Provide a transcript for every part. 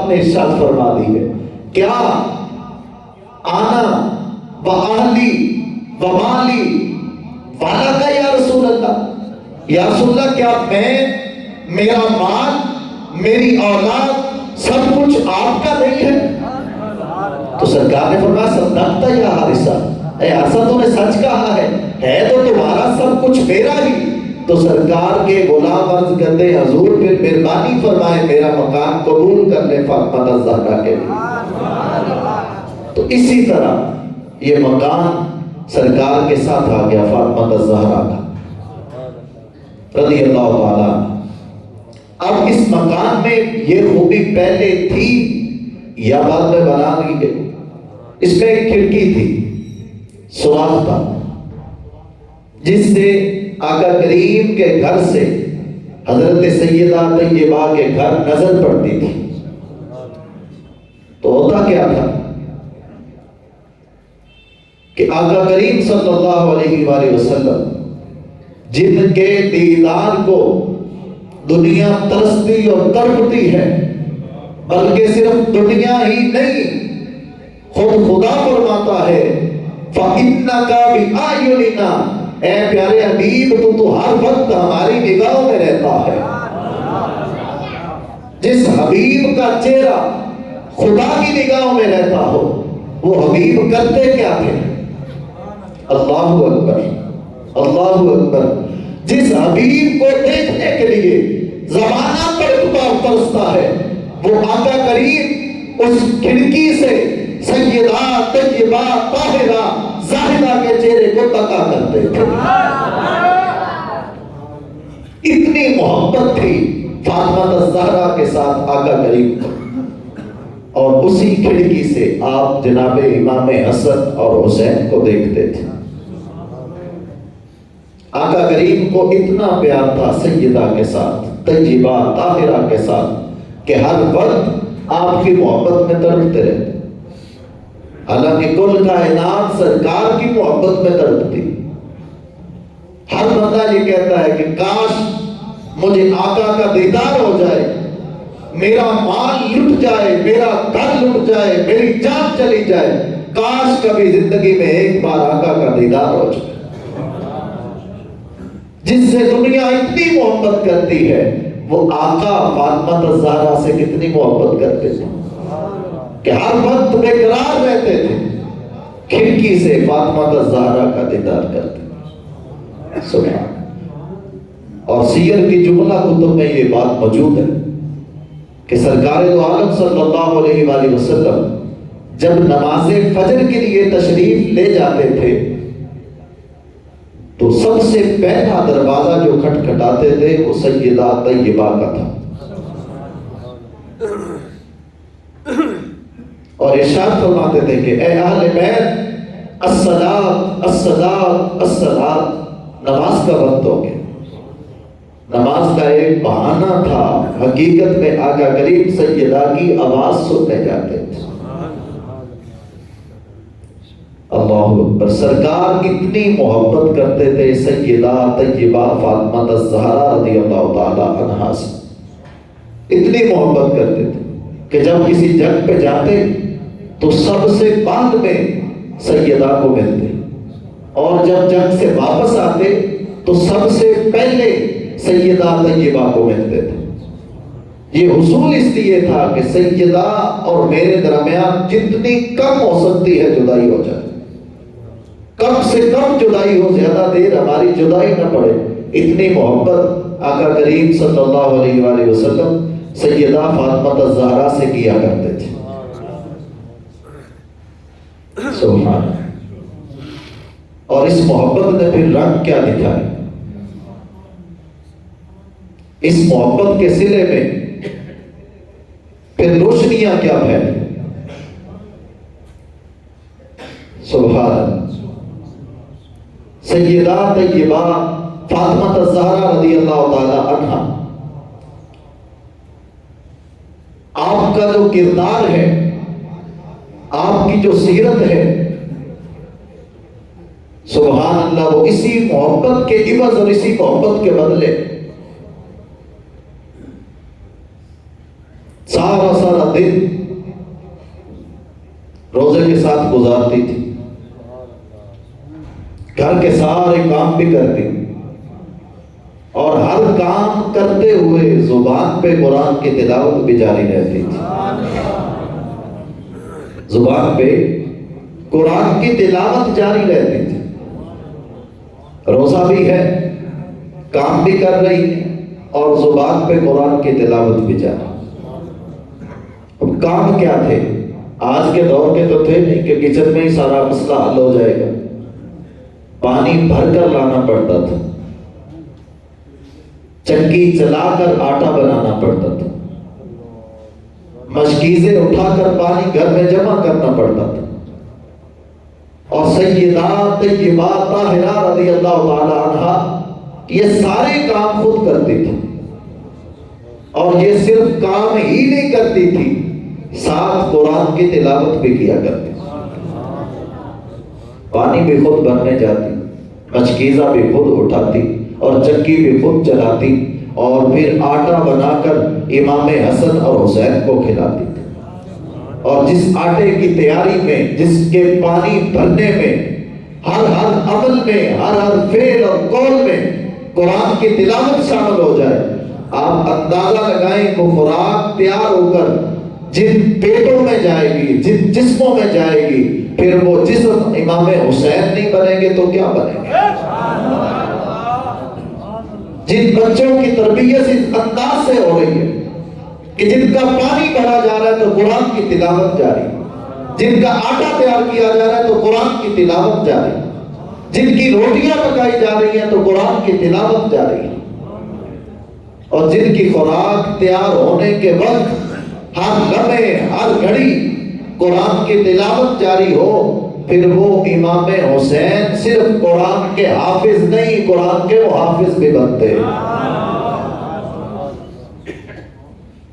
آپ نے ارشاد فرما دی ہے، کیا آنا و اہلی و مالی والا کا یا رسول اللہ، یا رسول اللہ کیا میں، میرا مال، میری اولاد سب کچھ آپ کا نہیں ہے؟ تو سرکار نے فرمایا صدقت یا حارثہ، اے حارثہ تو نے سچ کہا ہے تو تمہارا سب کچھ میرا ہی۔ تو سرکار کے غلام عرض کرتے ہیں حضور پھر مہربانی فرمائے میرا مکان قبول کر لے فاطمہ الزہرا کے لیے۔ تو اسی طرح یہ مکان سرکار کے ساتھ آ گیا فاطمہ الزہرا کا رضی اللہ تعالیٰ۔ اب اس مکان میں یہ خوبی پہلے تھی یا بعد میں بنا دی گئی؟ اس میں ایک کھڑکی تھی، سوراخ تھا، جس سے آقا کریم کے گھر سے حضرت سیدہ طیبہ کے گھر نظر پڑتی تھی۔ تو ہوتا کیا تھا کہ آقا کریم صلی اللہ علیہ وآلہ وسلم جن کے دیدار کو دنیا ترستی اور تڑپتی ہے، بلکہ صرف دنیا ہی نہیں، خود خدا فرماتا ہے فَإِنَّكَ بِأَعْيُنِنَا، اے پیارے حبیب تو ہر وقت ہماری نگاہوں میں رہتا ہے۔ جس حبیب کا چہرہ خدا کی نگاہوں میں رہتا ہو، وہ حبیب کرتے کیا تھے؟ اللہ اکبر، اللہ اکبر۔ جس حبیب کو دیکھنے کے لیے زمانہ تڑپتا اور ترستا ہے، وہ آقا کریم اس کھڑکی سے سیدہ طیبہ طاہرہ زاہدہ کے چہرے کو تکا کرتے تھے۔ اتنی محبت تھی فاطمہ الزہرا کے ساتھ آقا کریم کو، اور اسی کھڑکی سے آپ جناب امام حسن اور حسین کو دیکھتے تھے۔ آقا کریم کو اتنا پیار تھا سیدہ کے ساتھ، طیبہ طاہرہ کے ساتھ، کہ ہر وقت آپ کی محبت میں تڑپتے رہتے۔ حالانکہ کل کائنات سرکار کی محبت میں تڑپتی۔ ہر بندہ یہ کہتا ہے کہ کاش مجھے آقا کا دیدار ہو جائے، میرا مال لٹ جائے، میرا گھر لٹ جائے، میری جان چلی جائے، کاش کبھی زندگی میں ایک بار آقا کا دیدار ہو جائے۔ جس سے دنیا اتنی محبت کرتی ہے، وہ آقا فاطمہ الزہرا سے کتنی محبت کرتے تھے کہ ہر وقت بے قرار رہتے تھے، کھڑکی سے فاطمہ الزہرا کا دیدار کرتے۔ سبحان۔ اور سیر کی جملہ کتب میں یہ بات موجود ہے کہ سرکار دو عالم صلی اللہ علیہ وآلہ وسلم جب نماز فجر کے لیے تشریف لے جاتے تھے تو سب سے پہلا دروازہ جو کھٹکھٹاتے تھے وہ سیدہ طیبہ کا تھا، اور ارشاد فرماتے تھے کہ اے اہل بیت الصلاۃ الصلاۃ الصلاۃ، نماز کا وقت ہو گیا۔ نماز کا ایک بہانہ تھا، حقیقت میں آقا کریم سیدہ کی آواز سننے جاتے تھے۔ اللہ اکبر۔ سرکار کتنی محبت کرتے تھے سیدہ طیبہ فاطمہ الزہرا رضی اللہ تعالی عنہا سے، اتنی محبت کرتے تھے کہ جب کسی جنگ پہ جاتے تو سب سے بعد میں سیدہ کو ملتے، اور جب جنگ سے واپس آتے تو سب سے پہلے سیدہ طیبہ کو ملتے تھے۔ یہ حصول اس لیے تھا کہ سیدہ اور میرے درمیان جتنی کم ہو سکتی ہے جدائی ہو جائے، کم سے کم جدائی ہو، زیادہ دیر ہماری جدائی نہ پڑے۔ اتنی محبت آقا کریم صلی اللہ علیہ وآلہ وسلم سیدہ فاطمہ الزہرا سے کیا کرتے تھے۔ سبحان۔ اور اس محبت نے پھر رنگ کیا دکھایا؟ اس محبت کے صلے میں پھر روشنیاں کیا پھیلی؟ سبحان۔ سیدہ طیبہ فاطمہ الزہرا رضی اللہ تعالی عنہا، آپ کا جو کردار ہے، آپ کی جو سیرت ہے، سبحان اللہ، وہ اسی محبت کے عوض اور اسی محبت کے بدلے سارا دن روزے کے ساتھ گزارتی تھی، گھر کے سارے کام بھی کرتی، اور ہر کام کرتے ہوئے زبان پہ قرآن کی تلاوت بھی جاری رہتی تھی۔ زبان پہ قرآن کی تلاوت جاری رہتی تھی، روزہ بھی ہے، کام بھی کر رہی ہے، اور زبان پہ قرآن کی تلاوت بھی جاری۔ اب کام کیا تھے؟ آج کے دور کے تو تھے نہیں کہ کچن میں ہی سارا مسئلہ حل ہو جائے گا، پانی بھر کر لانا پڑتا تھا، چکی چلا کر آٹا بنانا پڑتا تھا، مشکیزیں اٹھا کر پانی گھر میں جمع کرنا پڑتا تھا، اور سیدات طیبات طاہرات رضی اللہ تعالی عنہا یہ سارے کام خود کرتی تھی، اور یہ صرف کام ہی نہیں کرتی تھی، ساتھ قرآن کی تلاوت بھی کیا کرتی تھی۔ پانی بھی خود بھرنے جاتی، مشکیزہ بھی خود اٹھاتی، اور چکی بھی خود چلاتی، اور پھر آٹا بنا کر امام حسن اور حسین کو کھلاتی تھی۔ اور جس آٹے کی تیاری میں، جس کے پانی بھرنے میں، ہر عمل میں، ہر فعل اور قول میں قرآن کی تلاوت شامل ہو جائے، آپ اندازہ لگائیں وہ خوراک تیار ہو کر جن پیٹوں میں جائے گی، جن جسموں میں جائے گی، پھر وہ جسم امام حسین نہیں بنیں گے تو کیا بنیں گے؟ جن بچوں کی تربیت اس انداز سے ہو رہی ہے کہ جن کا پانی بھرا جا رہا ہے تو قرآن کی تلاوت جاری، جن کا آٹا تیار کیا جا رہا ہے تو قرآن کی تلاوت جاری، جن کی روٹیاں پکائی جا رہی ہیں تو قرآن کی تلاوت جاری، اور جن کی خوراک تیار ہونے کے وقت ہر لمحے ہر گھڑی قرآن کی تلاوت جاری ہو، پھر وہ امام حسین صرف قرآن کے حافظ نہیں، قرآن کے محافظ بھی بنتے ہیں۔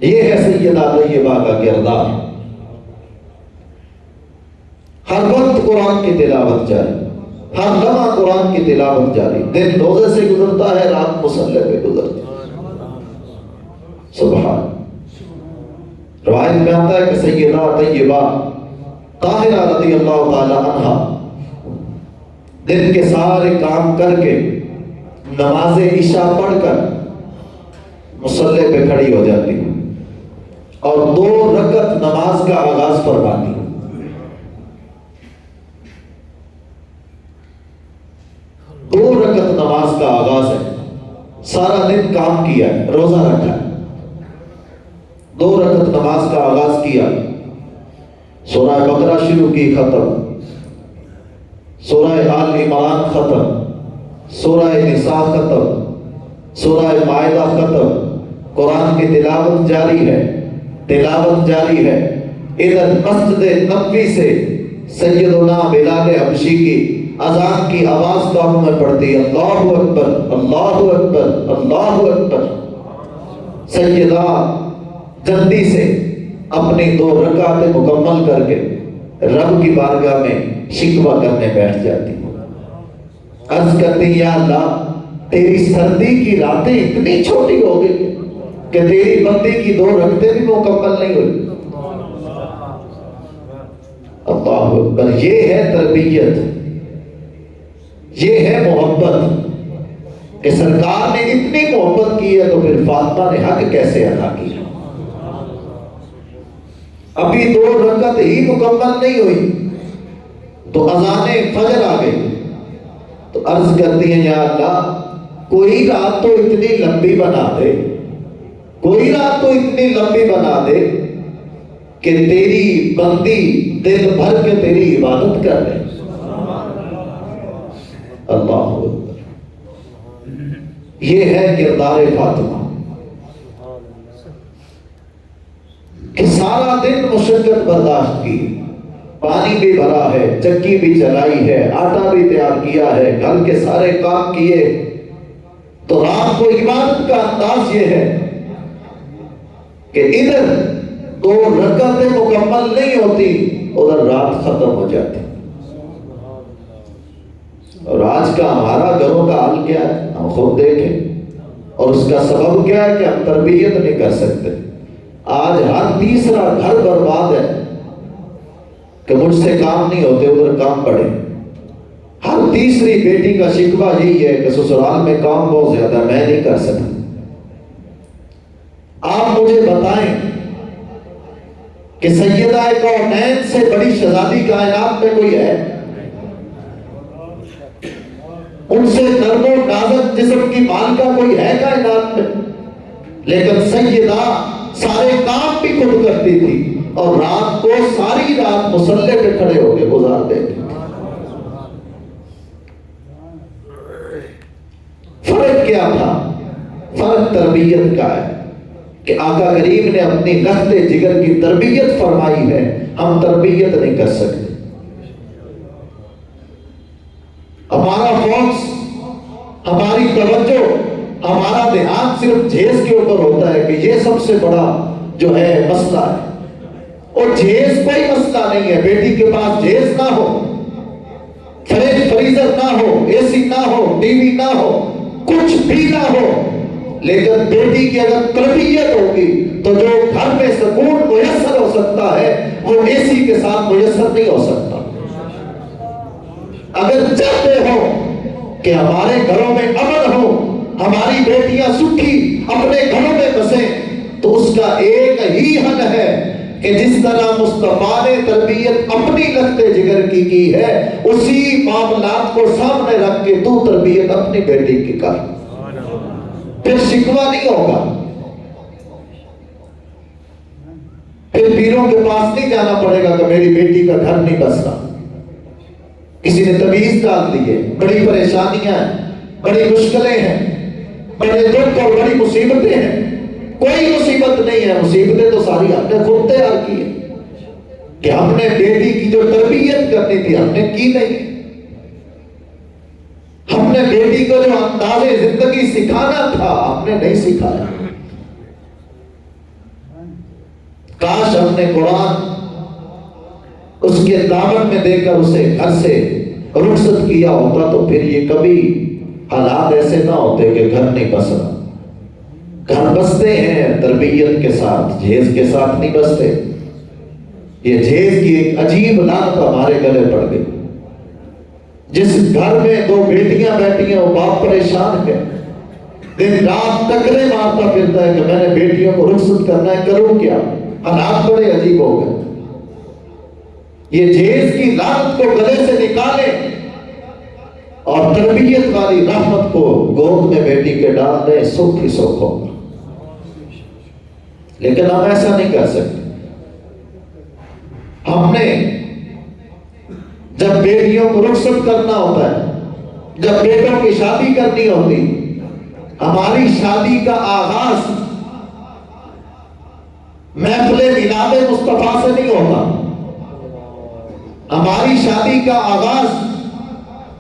یہ ہے سیدہ طیبہ کا کردار، ہر وقت قرآن کی تلاوت جاری، ہر لمحہ قرآن کی تلاوت جاری، دن روزے سے گزرتا ہے، رات مصلی پہ گزرتی ہے۔ سبحان، روایت میں آتا ہے کہ سیدہ طیبہ طاہرہ رضی اللہ تعالی عنہ دن کے سارے کام کر کے نماز عشاء پڑھ کر مصلی پہ کھڑی ہو جاتی اور 2 رکعت نماز کا آغاز فرماتی۔ 2 رکعت نماز کا آغاز ہے، سارا دن کام کیا ہے، روزہ رکھا ہے، 2 رکعت نماز کا آغاز کیا، سورہ بقرہ شروع کی، ختم، سورہ آل عمران ختم، سورہ نساء ختم، سورہ مائدہ ختم، قرآن کی تلاوت جاری ہے، تلاوت جاری ہے۔ ادھر مسجد نبوی سے سیدنا بلال حبشی کی اذان کی آواز کانوں میں پڑتی، اللہ اکبر اللہ اکبر اللہ اکبر۔ سیدہ جلدی سے اپنی 2 رکعتیں مکمل کر کے رب کی بارگاہ میں شکوہ کرنے بیٹھ جاتی، عرض کرتی، یا اللہ تیری سردی کی راتیں اتنی چھوٹی ہو گئی کہ تیری بندی کی 2 رکعتیں بھی مکمل نہیں ہوئی۔ اللہ اکبر، یہ ہے تربیت، یہ ہے محبت، کہ سرکار نے اتنی محبت کی ہے تو پھر فاطمہ نے حق کیسے ادا کیا۔ ابھی 2 رکعت ہی مکمل نہیں ہوئی تو اذان فجر آ گئی، تو عرض کرتی ہیں، یا اللہ کوئی رات تو اتنی لمبی بنا دے، کوئی رات تو اتنی لمبی بنا دے کہ تیری بندی دل بھر کے تیری عبادت کر لے۔ اللہ اکبر، یہ ہے کردار فاطمہ کہ سارا دن مشقت برداشت کی، پانی بھی بھرا ہے، چکی بھی چلائی ہے، آٹا بھی تیار کیا ہے، گھر کے سارے کام کیے، تو رات کو عبادت کا انداز یہ ہے کہ ادھر 2 رکعتیں مکمل نہیں ہوتی، ادھر رات ختم ہو جاتی۔ اور آج کا ہمارا گھروں کا حال کیا ہے، ہم خود دیکھیں، اور اس کا سبب کیا ہے کہ ہم تربیت نہیں کر سکتے۔ آج ہر تیسرا گھر برباد ہے کہ مجھ سے کام نہیں ہوتے، ادھر کام پڑے۔ ہر تیسری بیٹی کا شکوہ یہی ہے کہ سسرال میں کام بہت زیادہ ہے، میں نہیں کر سکتا۔ آپ مجھے بتائیں کہ سیدہ کونین سے بڑی شہزادی کائنات میں کوئی ہے؟ ان سے نرم و نازک جسم کی مالکہ کوئی ہے کائنات میں؟ لیکن سیدہ سارے کام بھی خود کرتی تھی اور رات کو ساری رات مصلے پہ کھڑے ہو کے گزار دیتی تھی۔ فرق کیا تھا؟ فرق تربیت کا ہے کہ آقا کریم نے اپنی لخت جگر کی تربیت فرمائی ہے، ہم تربیت نہیں کر سکتے۔ ہمارا فوکس، ہماری توجہ، ہمارا دھیان صرف جہیز کے اوپر ہوتا ہے کہ یہ سب سے بڑا جو ہے مسئلہ ہے، اور جہیز کوئی مسئلہ نہیں ہے۔ بیٹی کے پاس جہیز نہ ہو، فریج فریزر نہ ہو، اے سی نہ ہو، ٹی وی نہ ہو، کچھ بھی نہ ہو، لیکن بیٹی کی اگر تربیت ہوگی تو جو گھر میں سکون میسر ہو سکتا ہے وہ اے سی کے ساتھ میسر نہیں ہو سکتا۔ اگر چاہتے ہو کہ ہمارے گھروں میں امن ہو، ہماری بیٹیاں سکھی اپنے گھروں میں بسیں، تو اس کا ایک ہی حل ہے کہ جس طرح مصطفیٰ نے تربیت اپنی لخت جگر کی ہے، اسی معاملات کو سامنے رکھ کے تو تربیت اپنی بیٹی کی کر، پھر شکوہ نہیں ہوگا۔ پھر پیروں کے پاس نہیں جانا پڑے گا کہ میری بیٹی کا گھر نہیں بس رہا، کسی نے تمیز ڈال دی ہے، بڑی پریشانیاں ہیں، بڑی مشکلیں ہیں، بڑے دکھ اور بڑی مصیبتیں ہیں۔ کوئی مصیبت نہیں ہے، مصیبتیں تو ساری ہم نے خود تیار کی ہے کہ ہم نے بیٹی کی جو تربیت کرنی تھی ہم نے کی نہیں، ہم نے بیٹی کو جو انداز زندگی سکھانا تھا ہم نے نہیں سکھایا۔ کاش ہم نے قرآن اس کے دامن میں دے کر اسے گھر سے رخصت کیا ہوتا تو پھر یہ کبھی حالات ایسے نہ ہوتے کہ گھر نہیں بس رہا۔ گھر بستے ہیں تربیت کے ساتھ، جہیز کے ساتھ نہیں بستے۔ یہ جہیز کی ایک عجیب لعنت ہمارے گلے پڑ گئی۔ جس گھر میں دو بیٹیاں بیٹھی ہیں وہ باپ پریشان ہے، دن رات ٹکرے مارتا پھرتا ہے کہ میں نے بیٹیوں کو رخصت کرنا ہے، کروں کیا؟ حالات بڑے عجیب ہو گئے۔ یہ جہیز کی لعنت کو گلے سے نکالیں اور تربیت والی رحمت کو گود میں بیٹی کے ڈال دیں، سکھ ہی سکھ ہوگا۔ لیکن ہم ایسا نہیں کر سکتے۔ ہم نے جب بیٹیوں کو رخصت کرنا ہوتا ہے، جب بیٹوں کی شادی کرنی ہوتی، ہماری شادی کا آغاز محفل میلاد مصطفیٰ سے نہیں ہوتا، ہماری شادی کا آغاز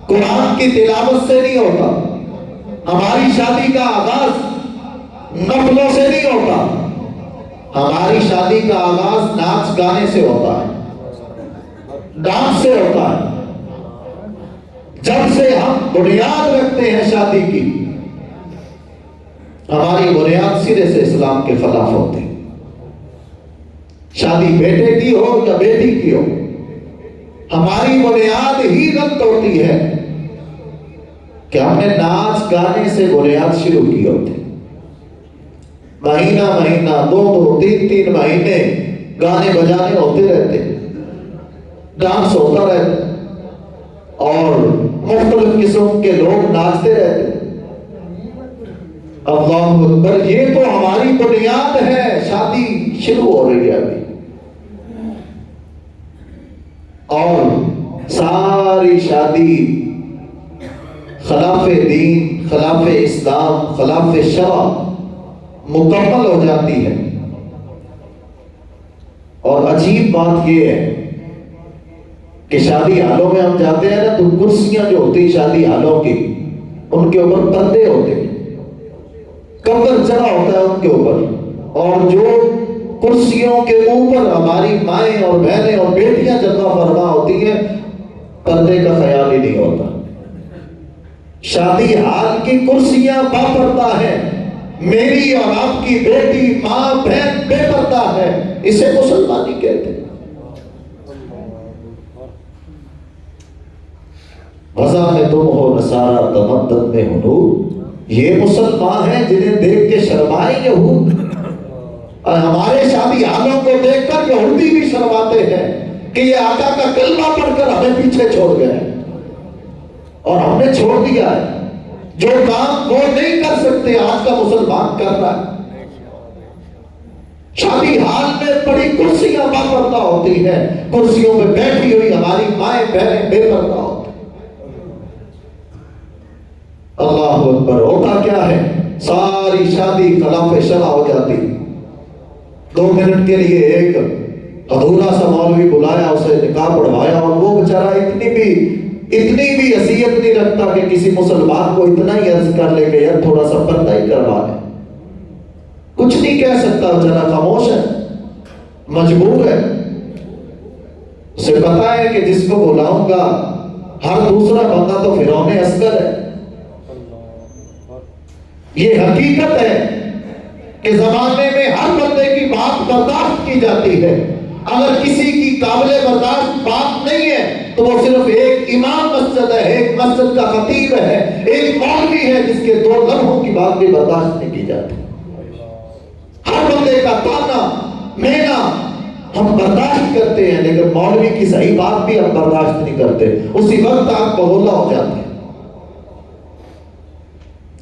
قرآن کی تلاوت سے نہیں ہوتا، ہماری شادی کا آغاز نفلوں سے نہیں ہوتا، ہماری شادی کا آغاز ناچ گانے سے ہوتا ہے، ڈانس سے ہوتا ہے۔ جب سے ہم بنیاد رکھتے ہیں شادی کی، ہماری بنیاد سرے سے اسلام کے خلاف ہوتے ہیں۔ شادی بیٹے کی ہو یا بیٹی کی ہو، ہماری بنیاد ہی غلط ہوتی ہے کہ ہم نے ناچ گانے سے بنیاد شروع کی ہوتی۔ مہینہ مہینہ، دو تین مہینے گانے بجانے ہوتے رہتے، ڈانس ہوتا رہتا اور مختلف قسم کے لوگ ناچتے رہتے۔ اللہ اکبر، یہ تو ہماری بنیاد ہے، شادی شروع ہو رہی ہے ابھی، اور ساری شادی خلاف دین، خلاف اسلام، خلاف شرع مکمل ہو جاتی ہے۔ اور عجیب بات یہ ہے کہ شادی حالوں میں ہم جاتے ہیں نا تو کرسیاں جو ہوتی شادی حالوں کی، ان کے اوپر پردے ہوتے ہیں، کور چڑھا ہوتا ہے ان کے اوپر، اور جو کرسیوں کے اوپر ہماری مائیں اور بہنیں اور بیٹیاں جگہ فرما ہوتی ہیں، پردے کا خیال ہی نہیں ہوتا۔ شادی حال کی کرسیاں باپردہ ہیں، میری اور آپ کی بیٹی ماں بہن بے پردہ ہے، اسے مسلمانی کہتے ہیں۔ غزہ میں تم ہو نصارہ تمدن میں ہنود، یہ مسلمان ہیں جنہیں دیکھ کے شرمائیں یہود، اور ہمارے شادی حالوں کو دیکھ کر یہودی بھی شرماتے ہیں کہ یہ آقا کا کلمہ پڑھ کر ہمیں پیچھے چھوڑ گئے، اور ہم نے چھوڑ دیا ہے۔ جو کام وہ نہیں کر سکتے آج کا مسلمان کر رہا ہے۔ شادی حال میں بڑی کرسیاں باپردہ ہوتی ہیں، کرسیوں پہ بیٹھی ہوئی ہماری مائیں بہنیں بے پردہ ہوتی ہیں۔ اللہ اکبر، ہوتا کیا ہے؟ ساری شادی خلاف شرع ہو جاتی۔ 2 منٹ کے لیے ایک ادھورا سا مولوی بلایا، اسے نکاح پڑھوایا، اور وہ بیچارہ اتنی بھی حیثیت نہیں رکھتا کہ کسی مسلمان کو اتنا ہی عرض کر لے کہ یار تھوڑا سا پردہ ہی کروا لے۔ کچھ نہیں کہہ سکتا، بیچارہ خاموش ہے، مجبور ہے۔ اسے پتا ہے کہ جس کو بلاؤں گا ہر دوسرا بندہ تو فرعون اصغر ہے۔ یہ حقیقت ہے کہ زمانے میں ہر بندے کی بات برداشت کی جاتی ہے۔ اگر کسی کی قابل برداشت بات نہیں ہے تو وہ صرف ایک امام مسجد ہے، ایک مسجد کا خطیب ہے، ایک مولوی ہے جس کے 2 لمحوں کی بات بھی برداشت نہیں کی جاتی۔ ہر بندے کا تانا مینا ہم برداشت کرتے ہیں، لیکن مولوی کی صحیح بات بھی ہم برداشت نہیں کرتے، اسی وقت آپ بغولہ ہو جاتے ہیں۔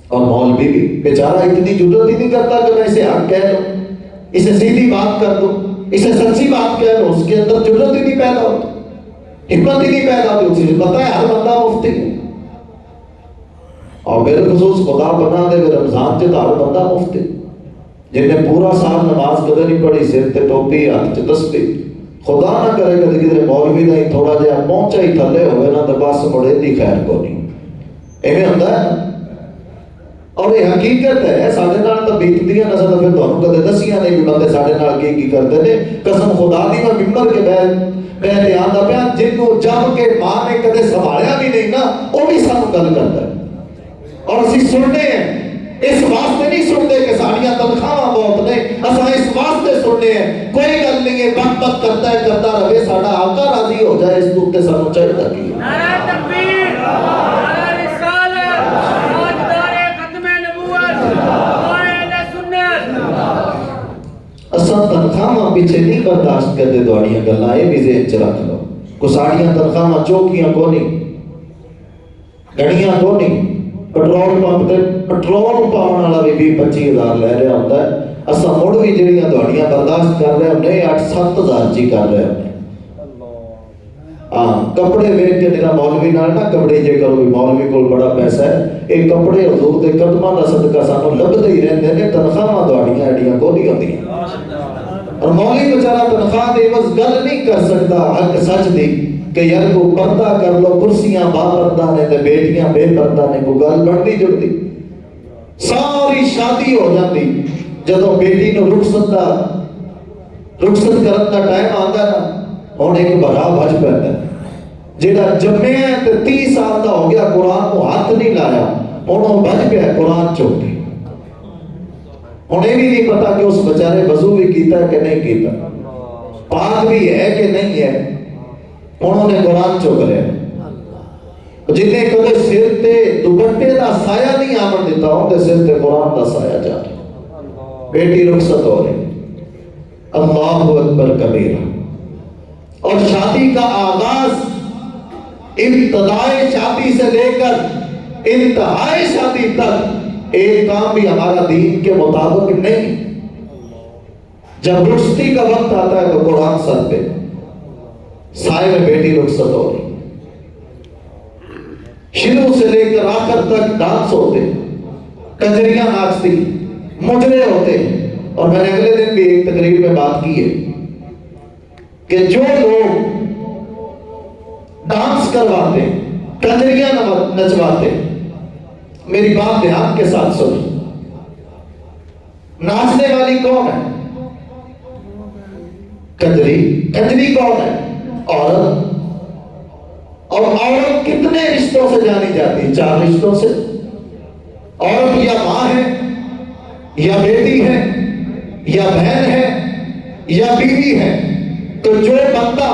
اور مولوی بھی بیچارہ اتنی جرات ہی نہیں کرتا کہ میں اسے حق کہہ لوں، اسے سیدھی بات کر دوں، اسے سچی بات کہہ لوں، اس کے اندر جرات ہی نہیں پیدا ہوتی، ہمت ہی نہیں پیدا ہوتی۔ اسے پتا ہے ہر بندہ مفتی ہے، اور میرے خصوص خدا بنا دے رمضان سے ہر بندہ مفتی، جن نے پورا سال نماز قدر نہیں پڑھی، سر تے ٹوپی ہاتھ چ تسبیح، خدا نہ کرے کدی کدھر مولوی نہیں تھوڑا جہا پہنچا ہی تھلے ہوئے نا تو بس مڑے دی خیر کو نہیں، ایویں ہوندا ہے۔ اور یہ حقیقت ہے، ساڈے نال تو بیتدیاں نہ سن، پھر تانوں کدے دسیاں نہیں بھی بندے ساڈے نال کی کرتے نے۔ قسم خدا دی میں ممبر کے میں دھیان دا پیا، جنوں جم کے ماں نے کدے سنبھالیا بھی نہیں نا، وہ بھی سانوں گل کرتا ہے، اور اسی سنتے ہیں۔ اس واسطے نہیں سنتے کہ ساڑیاں تنخواہ بہت نے، اساں اس واسطے سنتے ہیں کوئی گل نہیں ہے، بک بک کرتا ہے کرتا رہے، ساڈا آقا راضی ہو جائے، اس تے سانوں چاہیے کی نعرہ تکبیر، نعرہ رسالت، تاجدار ختم نبوت، قائل سنت۔ اساں تنخواہ پیچھے نہیں برداشت کرتے، دوڑیاں گلاں یہ بھی ذہن چ رکھ لو، کو ساڑیاں تنخواہ چوکیاں کو نہیں، گھڑیاں کو نہیں، پٹرول پمپ تے پٹرول پاؤن والا بھی 20-25 ہزار لے رہا ہوتا ہے، اساں مڑ بھی جڑیاں دوڑیاں برداشت کر رہے ہونے 8-7 ہزار چی کر رہے ہونے۔ ہاں کپڑے ویچ کے تیرا مولوی نال نہ کپڑے جے کرو بھی مولوی کول بڑا پیسہ ہے، یہ کپڑے حضور دے قدماں دا صدقہ سانوں لبدے ہی رہندے نے، تنخواہ دوڑیاں ایڈیاں کو نہیں ہوندیاں۔ اور مولوی بیچارہ تنخواہ دے بس گل نہیں کر سکتا حق سچ دی کہ یار کو پردہ کر لو، کرسیاں با پردہ نے تے بیٹیاں بے پردہ نے، کو گل بڑھتی جڑتی، ساری شادی ہو جاتی۔ جدوں بیٹی نو رخصت کرن دا ٹائم آندا نا، ہن ایک بڑا بچ پیندا جیڑا جمعے ہے تے 30 سال دا ہو گیا، قرآن کو ہاتھ نہیں لایا، ہن وہ بچ گیا قرآن چوک کے۔ ہن یہ بھی نہیں پتا کہ اس بیچارے وضو بھی کیتا ہے کہ نہیں کیتا، پاک بھی ہے کہ نہیں ہے، انہوں نے قرآن چوک لیا۔ جنہیں کدے سر تے دوپٹے دا سایہ نہیں آمن دیتا، ان دے سر تے قرآن دا سایہ جا رہا۔ بیٹی رخصت ہو رہی، اللہ اکبر کبیرہ۔ اور شادی کا آغاز ابتدائے شادی سے لے کر انتہائی شادی تک ایک کام بھی ہمارا دین کے مطابق نہیں۔ جب رخصتی کا وقت آتا ہے تو قرآن سر پہ، سائے میں بیٹی رخصت ہو رہی، شروع سے لے کر آخر تک ڈانس ہوتے، کجریاں ناچتی، مجرے ہوتے۔ اور میں نے اگلے دن بھی ایک تقریر میں بات کی ہے کہ جو لوگ ڈانس کرواتے، کجریاں نچواتے، میری بات دھیان کے ساتھ سنیں، ناچنے والی کون ہے؟ کجری کون ہے؟ عورت۔ اور عورت کتنے رشتوں سے جانی جاتی؟ 4 رشتوں سے۔ عورت یا ماں ہے، یا بیٹی ہے یا بہن ہے یا بیوی ہے، تو جو بندہ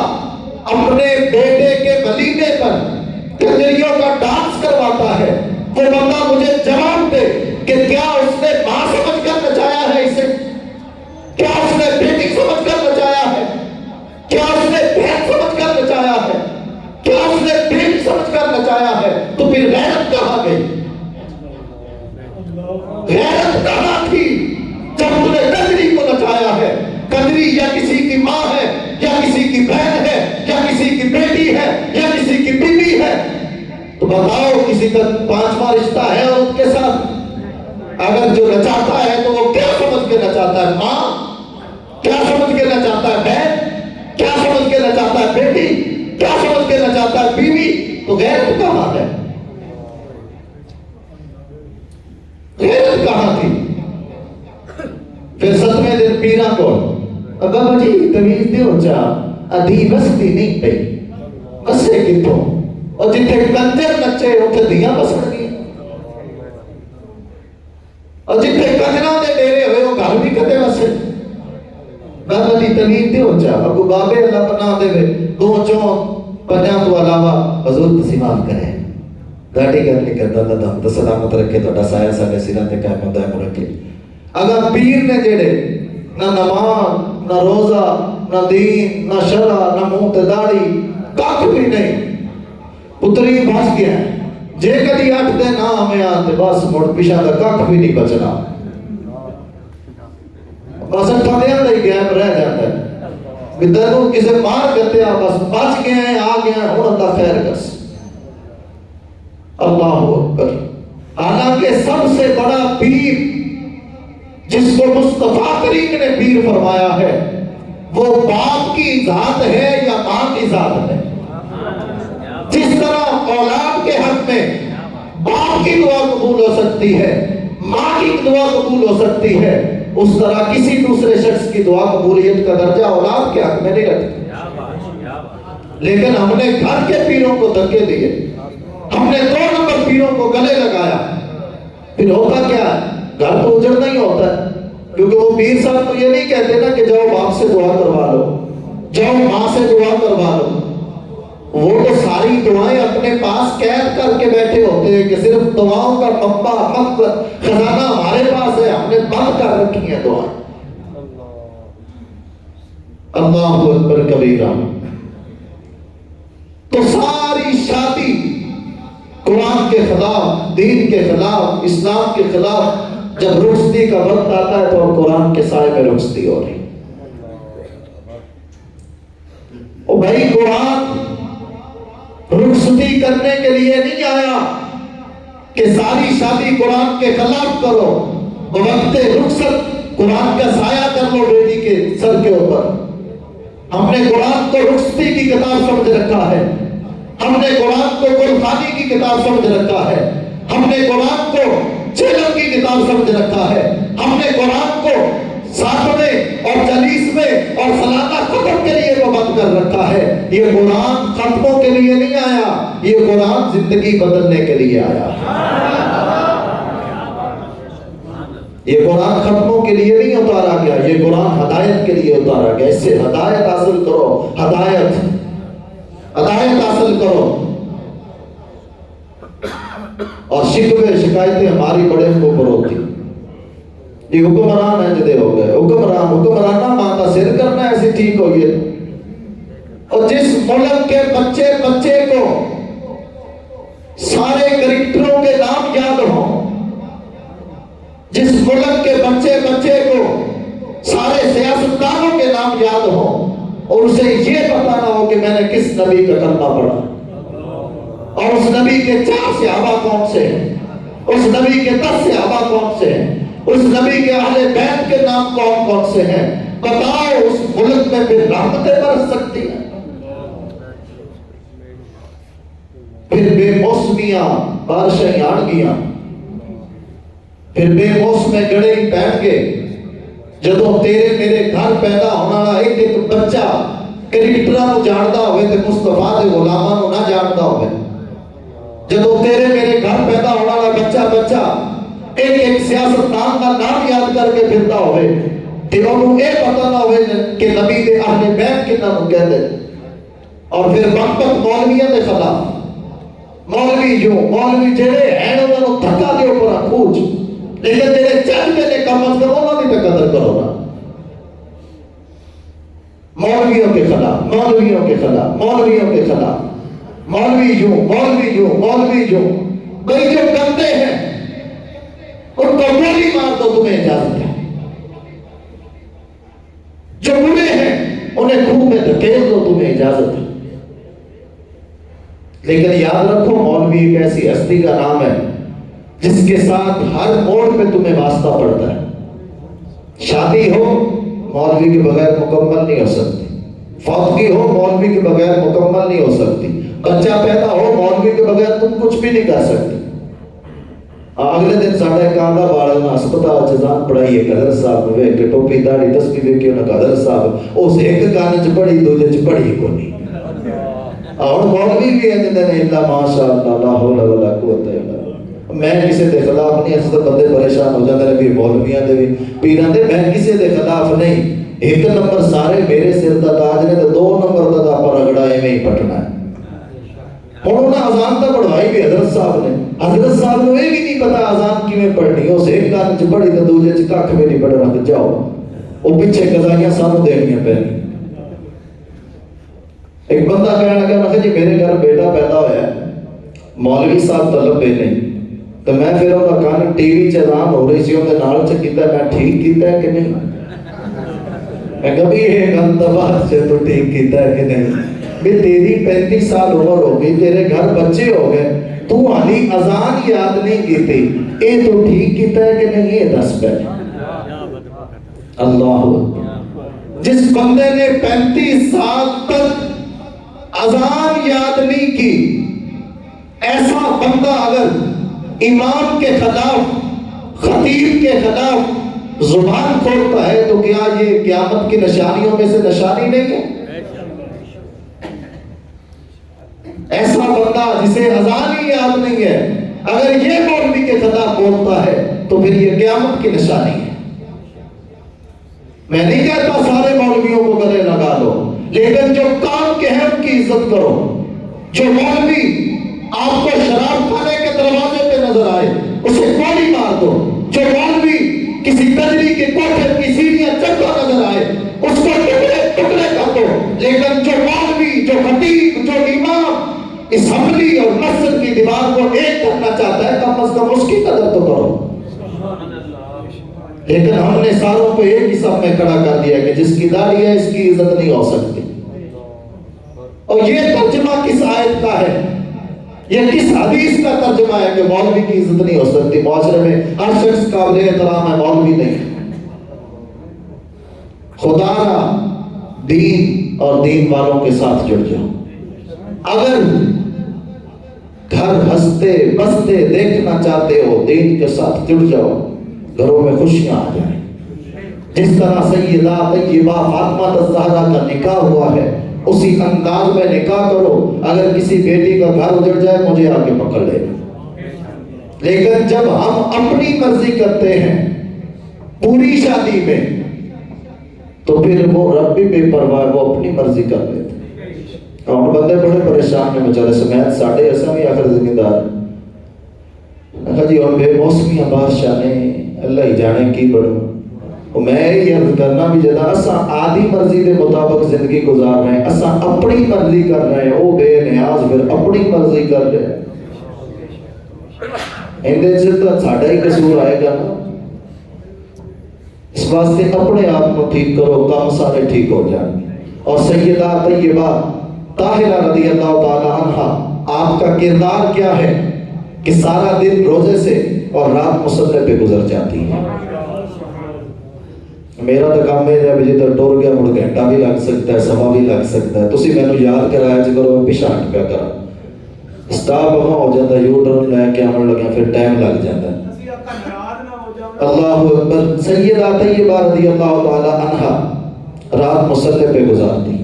اپنے بیٹے کے ولیمے پر کنجریوں کا ڈانس کرواتا ہے، وہ بندہ مجھے جواب دے کہ کیا اس نے ماں سمجھ کر نچایا ہے اسے؟ کیا اس نے بیٹی سمجھ کر نچایا ہے؟ کیا اس نے بہن سمجھ کر نچایا ہے؟ کیا اس نے بیٹی سمجھ کر نچایا ہے؟ تو پھر غیرت کہاں گئی؟ غیرت کہاں تھی جب تم نے کنجری کو نچایا ہے؟ کنجری یا کسی کی ماں ہے یا کسی کی بہن ہے یا کسی کی بیٹی ہے یا کسی کی بیوی ہے، تو بتاؤ کسی کا 5واں رشتہ ہے عورت کے ساتھ؟ اگر جو نچاتا ہے تو وہ کیا سمجھ کے نچاتا ہے؟ ماں کیا سمجھ کے نچاتا ہے؟ بہن کیا سمجھ کے نچاتا ہے؟ بیٹی کیا سمجھ کے نچاتا ہے؟ بیوی؟ تو غیرت کہاں ہے؟ غیرت کہاں تھی؟ پھر 7ویں دن پیرا کو بابا جی تمیز دیو چا ادھی بستی نہیں پئی، بسے کتوں؟ اور جتنے کنجر نچے اتنے دیاں بسن گئی، اور جتنے کنجراں دے ڈیرے ہوئے وہ گھر بھی کدے بسے۔ بابا جی تمیز دیو چا اگو بابے اللہ بنا دے وے 2 4 5 تو علاوہ حضور تسی معاف کرے، گاڑی گھر لے کر دادا دم تو سلامت رکھے تو سایہ سارے سرا تے قائم دائم رکھے۔ اگر پیر نے جڑے نہ نماز نہ روزہ نہ دین نہ شرع نہ منہ تے داڑھی کھ بھی نہیں، پتری بھس گیا جے کدی 8 دن نہ ہمیں آتے بس مڑ پیچھا دا کھ بھی نہیں بچنا، بس پھڑیاں دا ہی گیپ رہ جاتا ہے کہ تینوں کسے مار کرتے ہیں بس بچ گئے ہیں آ گئے ہیں ہن اللہ خیر کرس۔ اللہ اکبر۔ حالانکہ سب سے بڑا پیر جس کو مصطفیٰ کریم نے پیر فرمایا ہے وہ باپ کی ذات ہے یا ماں کی ذات ہے؟ جس طرح اولاد کے حق میں باپ کی دعا قبول ہو سکتی ہے، ماں کی دعا قبول ہو سکتی ہے، اس طرح کسی دوسرے شخص کی دعا قبولیت کا درجہ اولاد کے حق میں نہیں رکھتی۔ لیکن ہم نے گھر کے پیروں کو دھکے دیے، ہم نے 2 نمبر پیروں کو گلے لگایا، پھر ہوتا کیا ہے؟ گھر تو اجڑنا ہی ہوتا ہے، کیونکہ وہ پیر صاحب تو یہ نہیں کہتے نا کہ جاؤ باپ سے دعا کروا لو، جاؤ ماں سے دعا کروا لو، وہ تو ساری دعائیں اپنے پاس قید کر کے بیٹھے ہوتے ہیں کہ صرف دعاؤں کا پمپا مقصد خزانہ ہمارے پاس ہے، ہم نے بند کر رکھی ہیں دعائیں۔ اللہ اکبر کبیرہ۔ تو ساری شادی قرآن کے خلاف، دین کے خلاف، اسلام کے خلاف، جب رخصتی کا وقت آتا ہے تو قرآن کے سائے میں رخصتی ہو رہی۔ او بھائی قرآن رخصتی کرنے کے لیے نہیں آیا کہ ساری شادی قرآن کے خلاف کرو، وقت رخصت قرآن کا سایہ کر لو بیٹی کے سر کے اوپر۔ ہم نے قرآن کو رخصتی کی کتاب سمجھ رکھا ہے، ہم نے قرآن کو گلخانی کی کتاب سمجھ رکھا ہے، ہم نے قرآن کو چیلم کی کتاب سمجھ رکھا ہے، ہم نے قرآن کو 7ویں اور 40ویں اور سالانہ ختم کے لیے وہ بند کر رکھا ہے۔ یہ قرآن ختموں کے لیے نہیں آیا، یہ قرآن زندگی بدلنے کے لیے آیا۔ یہ قرآن ختموں کے لیے نہیں اتارا گیا، یہ قرآن ہدایت کے لیے اتارا گیا۔ اس سے ہدایت حاصل کرو، ہدایت حاصل کرو۔ اور شکوے شکایتیں ہماری بڑے اوپر ہوتی، یہ حکمران ہے جدے ہو گئے، حکمران نہ مانتا سر کرنا ایسی ٹھیک ہو گئی۔ اور جس ملک کے بچے کو سارے کرکٹروں کے نام یاد ہوں، جس ملک کے بچے کو سارے سیاستدانوں کے نام یاد ہوں، اور اسے یہ پتہ نہ ہو کہ میں نے کس نبی کا کلمہ پڑھا، اور اس نبی کے 4 صحابہ کون سے ہیں، اس نبی کے 10 صحابہ کون سے ہیں، اس نبی کے اہل بیت کے نام کون سے ہیں، بتاؤ اس ملک میں پھر رحمتیں برس سکتی ہیں؟ پھر بے موسمیاں بارشیں آڑ گیا، پھر بے موسم گڑے ہی بیٹھ گئے۔ جدوں تیرے میرے گھر پیدا ہونا ایک ایک بچہ کرکٹراں جانتا ہوئے تے مصطفیٰ دے غلاماں نہ جانتا ہوئے، جدوں تیرے میرے گھر پیدا ہونا بچہ ایک سیاستدان کا نام یاد کر کے پھرتا ہوئے تے انہوں یہ پتہ نہ ہوئے کہ نبی دے اہل بیت کنہاں نوں کہندے اور پھر وقت مولویاں دے خلاف مولوی مولوی جڑے ہیں انہاں نوں دھکا دے اوپر کھوج لیکن جڑے چاہتے نے کم از کم انہاں دی قدر کرو نا مولویوں کے خلاف مولویوں کے خلاف مولویوں کے خلاف مولوی جو بھئی جو گندے ہیں ان کو گولی مار دو تمہیں اجازت ہے جو برے ہیں انہیں خوب میں دھکیل دو تمہیں اجازت ہے لیکن یاد رکھو مولوی ایک ایسی ہستی کا نام ہے جس کے ساتھ ہر موڑ پہ تمہیں واسطہ پڑتا ہے شادی ہو مولوی کے بغیر مکمل نہیں ہو سکتی فوتگی ہو مولوی کے بغیر مکمل نہیں ہو سکتی بچہ پیدا ہو مولوی کے بغیر تم کچھ بھی نہیں کر سکتے اگلے دن ساڈا ایک آندا والا ہسپتال چ جان پڑھائی ہے حضرت صاحب وے کہ ٹوپی داڑھی تسبیح وے کہ انہاں حضرت صاحب اس ایک کان چ پڑھی دوجے چ پڑھی کو نہیں اور مولوی بھی ہے جنہاں نے اللہ ماشاءاللہ لا حول ولا قوت الا باللہ میں کسی دے خلاف نہیں اس بندے پریشان ہو جاندے نے بھی مولویاں دے بھی پیراں دے میں کسی دے خلاف نہیں ایک نمبر سارے میرے سر دا تاج نے تے دو نمبر دا پر رگڑا ایویں ہی پٹنا ہے ہن انہاں اذان تے پڑھوائی بھی حضرت صاحب نوں یہ بھی نہیں پتا اذان کیویں پڑھنی اس ایک کان چ پڑھی تے دوجے چ ککھ بھی نہیں پڑھنا جاؤ او پیچھے قضائیاں سانوں دینیاں پہنی ایک بندہ کہنے لگا میں کہ جی میرے گھر بیٹا پیدا ہویا ہے مولوی صاحب طلب پہ نہیں تو میں پھر وہ کان ٹی وی چ اذان ہو رہی سی اون نال چ کیتا میں ٹھیک کیتا ہے کہ نہیں میں کبھی یہ گل بات سے تو ٹھیک کیتا ہے کہ نہیں بھی تیری 35 سال عمر ہو گئی تیرے گھر بچے ہو گئے تو حالی اذان یاد نہیں کیتی اے تو ٹھیک کیتا ہے کہ نہیں یہ دس پہ اللہ جس بندے نے 35 سال تک اذان یاد نہیں کی ایسا بندہ اگر امام کے خلاف خطیب کے خلاف زبان کھولتا ہے تو کیا یہ قیامت کی نشانیوں میں سے نشانی نہیں ہے ایسا بندہ جسے اذان ہی یاد نہیں ہے اگر یہ مولوی کے خلاف بولتا ہے تو پھر یہ قیامت کی نشانی ہے میں نہیں کہتا سارے مولویوں کو گلے لگا لو لیکن جو کام کے ہیں ان کی عزت کرو جو مولوی آپ کو شراب خانے کے دروازے پہ نظر آئے اسے گولی مار دو جو مولوی کسی کجری کے کوٹھے کی سیڑھیاں چڑھتا نظر آئے اس کو ٹکڑے ٹکڑے کر دو لیکن جو مولوی جو خطیب جو امام اسمبلی اور مسجد کی دیوار کو ایک کرنا چاہتا ہے کم از کم اس کی قدر تو کرو لیکن ہم نے ساروں کو ایک ہی سب میں کھڑا کر دیا کہ جس کی داڑھی ہے اس کی عزت نہیں ہو سکتی اور یہ ترجمہ کس آیت کا ہے یہ کس حدیث کا ترجمہ ہے کہ مولوی کی عزت نہیں ہو سکتی معاشرے میں ہر شخص قابل احترام ہے مولوی نہیں خدا را دین اور دین والوں کے ساتھ جڑ جاؤ اگر گھر ہنستے بستے دیکھنا چاہتے ہو دین کے ساتھ جڑ جاؤ گھروں میں خوشیاں آ جائیں جس طرح سیدہ طیبہ فاطمہ الزہرا کا نکاح ہوا ہے اسی انداز میں نکاح کرو اگر کسی بیٹی کا گھر اجڑ جائے مجھے آگے پکڑ لے لیکن جب ہم اپنی مرضی کرتے ہیں پوری شادی میں تو پھر وہ رب بھی بے پرواہ وہ اپنی مرضی کر لیتے اور بندے بڑے پریشان نے بچارے سمیت ساڑھے ایسا بھی آخر زمیندار جی اور بے موسمیاں بادشاہ نے اللہ ہی جانے کی بڑھو میں یہ عرض کرنا بھی جدا اساں آدھی مرضی کے مطابق زندگی گزار رہے ہیں اساں اپنی مرضی کر رہے ہیں وہ بے نیاز پھر اپنی مرضی کر رہے ہیں اندے سے تو ساڑھا ہی قصور آئے گا نا اس واسطے اپنے آپ کو ٹھیک کرو کام سارے ٹھیک ہو جائیں اور سیدہ طیبہ طاہرہ رضی اللہ تعالی عنہ آپ کا کردار کیا ہے کہ سارا دن روزے سے اور رات مصلی پہ گزر جاتی ہے میرا تو کام ہے جب جدھر ٹور گیا مڑ گھنٹہ بھی لگ سکتا ہے سوا بھی لگ سکتا ہے تسی میں نے یاد کرایا جی کرو میں پیچھے ہٹ پیا کرا سٹاپ وہاں ہو جاتا ہے یو ٹرن لے کے آنے لگے پھر ٹائم لگ جاتا ہے اللہ اکبر سیدہ طیبہ رضی اللہ تعالی عنہ رات مصلی پہ گزارتی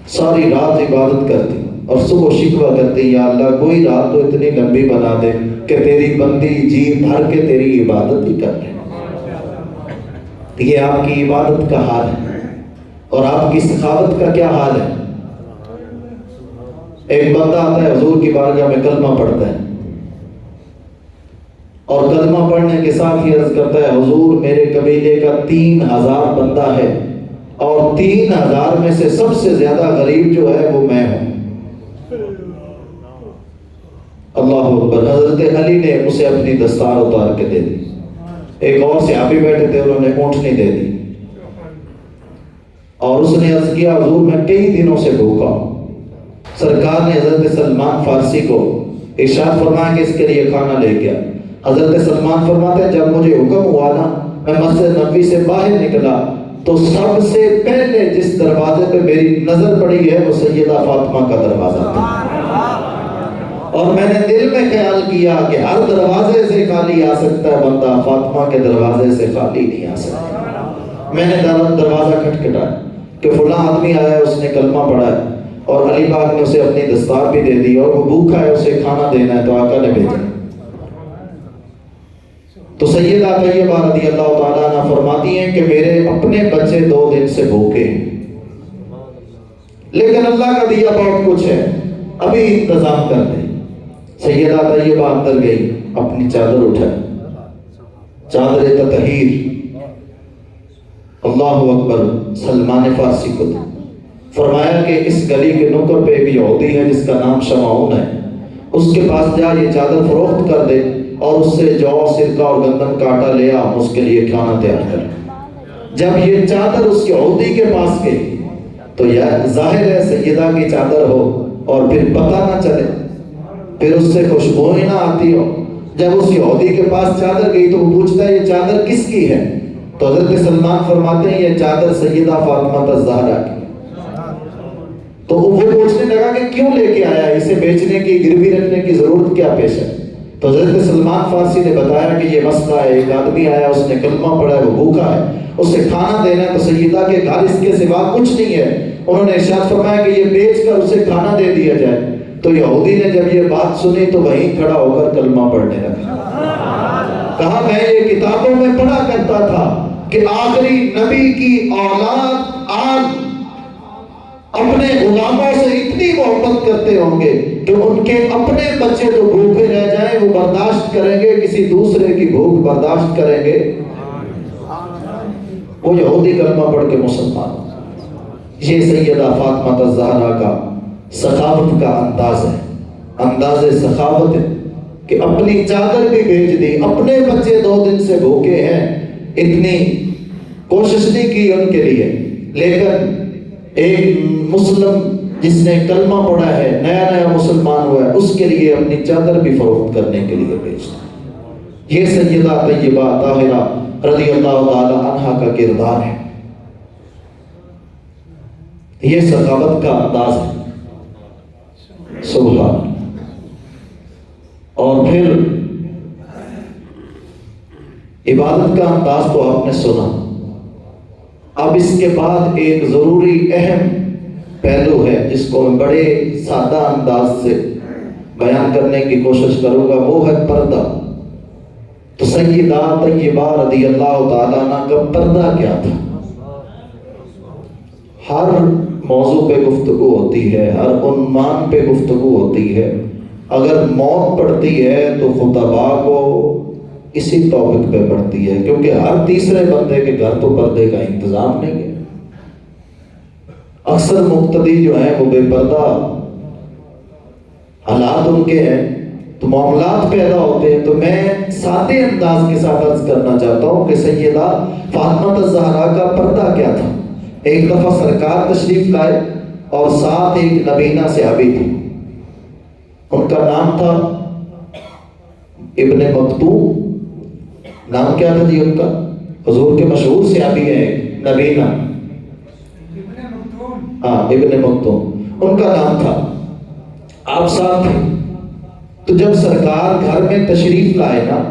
ساری رات عبادت کرتی اور صبح شکوہ کرتی یا اللہ کوئی رات تو اتنی لمبی بنا دے کہ تیری بندی جی بھر کے تیری عبادت ہی کر رہے. یہ آپ کی عبادت کا حال ہے. اور آپ کی سخاوت کا کیا حال ہے؟ ایک بندہ آتا ہے حضور کی بارگاہ میں کلمہ پڑھتا ہے اور کلمہ پڑھنے کے ساتھ ہی عرض کرتا ہے حضور میرے قبیلے کا 3000 بندہ ہے اور 3000 میں سے سب سے زیادہ غریب جو ہے وہ میں ہوں. اللہ اکبر. حضرت علی نے اسے اپنی دستار اتار کے دے دی. ایک اور صحابی بیٹھے تھے, انہوں نے اونٹنی دے دی اور اس نے عرض کیا حضور میں کئی دنوں سے بھوکا ہوں. سرکار نے حضرت سلمان فارسی کو ارشاد فرمایا کہ اس کے لیے کھانا لے گیا. حضرت سلمان فرماتے ہیں جب مجھے حکم ہوا نا میں مسجد نبوی سے باہر نکلا تو سب سے پہلے جس دروازے پہ میری نظر پڑی ہے وہ سیدہ فاطمہ کا دروازہ تھا. اور میں نے دل میں خیال کیا کہ ہر دروازے سے خالی آ سکتا ہے بندہ, فاطمہ کے دروازے سے خالی نہیں آ سکتا. میں نے دروازہ کھٹکھٹایا کہ فلاں آدمی آیا ہے, اس نے کلمہ پڑھا ہے اور علی پاک نے اسے اپنی دستار بھی دے دی اور وہ بھوکا ہے, اسے کھانا دینا ہے تو آقا نے بھیجا. تو سیدہ طیبہ رضی اللہ تعالیٰ عنہ فرماتی ہیں کہ میرے اپنے بچے 2 دن سے بھوکے لیکن اللہ کا دیا بہت کچھ ہے, ابھی انتظام کر دیں. سیدہ طیبہ اندر گئی, اپنی چادر اٹھائی, چادر تطہیر. اللہ اکبر. سلمان فارسی کو فرمایا کہ اس گلی کے نکر پہ ایک یہودی ہے جس کا نام شمعون ہے, اس کے پاس جا یہ چادر فروخت کر دے اور اس سے جو سرکہ اور گندم کا آٹا لے آ, اس کے لیے کھانا تیار کر. جب یہ چادر اس یہودی کے پاس گئی تو یہ ظاہر ہے سیدہ کی چادر ہو اور پھر پتہ نہ چلے, پھر اس سے خوشبو ہی نہ آتی ہو. جب اس یہودی کے پاس چادر گئی تو وہ پوچھتا ہے یہ چادر کس کی ہے؟ تو حضرت سلمان فرماتے ہیں یہ چادر سیدہ فاطمہ الزہرا کی. تو وہ پوچھنے لگا کہ کیوں لے کے آیا, اسے بیچنے کی گروی رکھنے کی ضرورت کیا پیش ہے؟ تو حضرت سلمان فارسی نے بتایا کہ یہ مسئلہ ہے, ایک آدمی آیا, اس نے کلمہ پڑھا ہے, وہ بھوکا ہے, اسے کھانا دینا ہے, تو سیدہ کے گھر اس کے سوا کچھ نہیں ہے. انہوں نے ارشاد فرمایا کہ یہ بیچ کر اسے کھانا دے دیا جائے. تو یہودی نے جب یہ بات سنی تو وہیں کھڑا ہو کر کلمہ پڑھنے لگا. کہا میں یہ کتابوں میں پڑھا کرتا تھا کہ آخری نبی کی اولاد آج اپنے غلاموں سے اتنی محبت کرتے ہوں گے کہ ان کے اپنے بچے تو بھوکے رہ جائیں وہ برداشت کریں گے, کسی دوسرے کی بھوک برداشت کریں گے. وہ یہودی کلمہ پڑھ کے مسلمان. یہ سیدہ فاطمہ الزہرا کا سخاوت کا انداز ہے, انداز سخاوت ہے کہ اپنی چادر بھی بھیج دی, اپنے بچے 2 دن سے بھوکے ہیں, اتنی کوشش نہیں کی ان کے لیے. لیکن ایک مسلم جس نے کلمہ پڑھا ہے, نیا مسلمان ہوا ہے, اس کے لیے اپنی چادر بھی فروخت کرنے کے لیے بھیجتا. یہ سیدہ طیبہ طاہرہ رضی اللہ تعالی عنہا کا کردار ہے, یہ سخاوت کا انداز ہے. سبحان. اور پھر عبادت کا انداز تو آپ نے سنا. اب اس کے بعد ایک ضروری اہم پہلو ہے جس کو میں بڑے سادہ انداز سے بیان کرنے کی کوشش کروں گا, وہ ہے پردہ. تو سیدہ طیبہ رضی اللہ تعالیٰ عنہ کا پردہ کیا تھا؟ ہر موضوع پہ گفتگو ہوتی ہے, ہر عنوان پہ گفتگو ہوتی ہے. اگر موت پڑتی ہے تو خطباء کو اسی ٹاپک پہ پڑتی ہے, کیونکہ ہر تیسرے بندے کے گھر تو پردے کا انتظام نہیں ہے. اکثر مقتدی جو ہیں وہ بے پردہ حالات ان کے ہیں تو معاملات پیدا ہوتے ہیں. تو میں سادے انداز کے ساتھ عرض کرنا چاہتا ہوں کہ سیدہ فاطمہ الزہرا کا پردہ کیا تھا. ایک دفعہ سرکار تشریف لائے اور ساتھ ایک نبینہ صحابی تھی, ان کا نام تھا ابن مکتوم. نام کیا تھا جی ان کا؟ حضور کے مشہور صحابی ہیں نبینہ, ہاں ابن مکتوم ان کا نام تھا. آپ ساتھ تھے. تو جب سرکار گھر میں تشریف لائے نا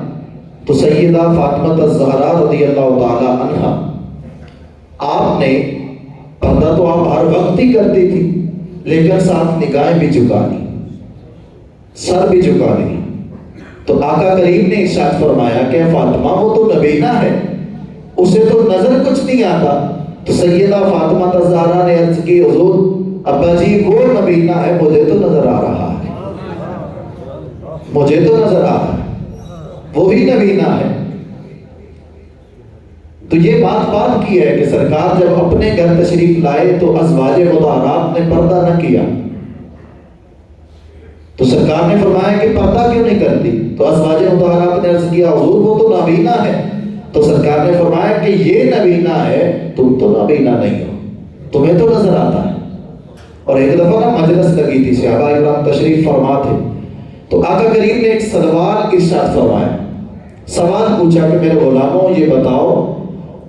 تو سیدہ فاطمہ الزہرا رضی اللہ تعالی عنہا, آپ نے پردہ تو آپ ہر وقت ہی کرتی تھی لیکن ساتھ نگاہیں بھی جھکا لی, سر بھی جھکا لی. تو آقا کریم نے ارشاد فرمایا کہ فاطمہ وہ تو نبینہ ہے، اسے تو نظر کچھ نہیں آتا. تو سیدہ فاطمہ الزہرا نے عرض کی حضور ابا جی وہ نبینہ ہے، مجھے تو نظر آ رہا ہے، مجھے تو نظر آ رہا ہے، وہی نبینہ ہے. تو یہ بات کی ہے کہ سرکار جب اپنے گھر تشریف لائے تو ازواج مطہرات نے پردہ نہ کیا. تو سرکار نے فرمایا کہ پردہ کیوں نہیں کرتی؟ تو ازواج مطہرات نے عرض کیا حضور وہ تو نابینا ہے. تو سرکار نے فرمایا کہ یہ نابینا ہے، تم تو نابینا نہیں ہو، تمہیں تو نظر آتا ہے. اور ایک دفعہ نا مجلس لگی تھی، صحابہ کرام تشریف فرما تھے، تو آقا کریم نے ایک سوال ارشاد فرمایا. سوال پوچھا کہ میرے غلاموں یہ بتاؤ